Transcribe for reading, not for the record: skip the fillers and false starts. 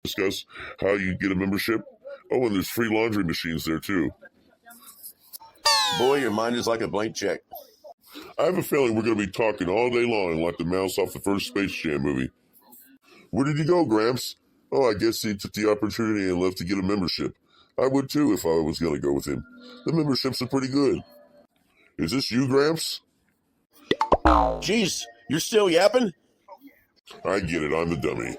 discuss how you get a membership. Oh, and there's free laundry machines there too. Boy, your mind is like a blank check. I have a feeling we're going to be talking all day long like the mouse off the first Space Jam movie. Where did you go, Gramps? Oh, I guess he took the opportunity and left to get a membership. I would too if I was going to go with him. The memberships are pretty good. Is this you, Gramps? Jeez, you're still yapping? I get it, I'm the dummy.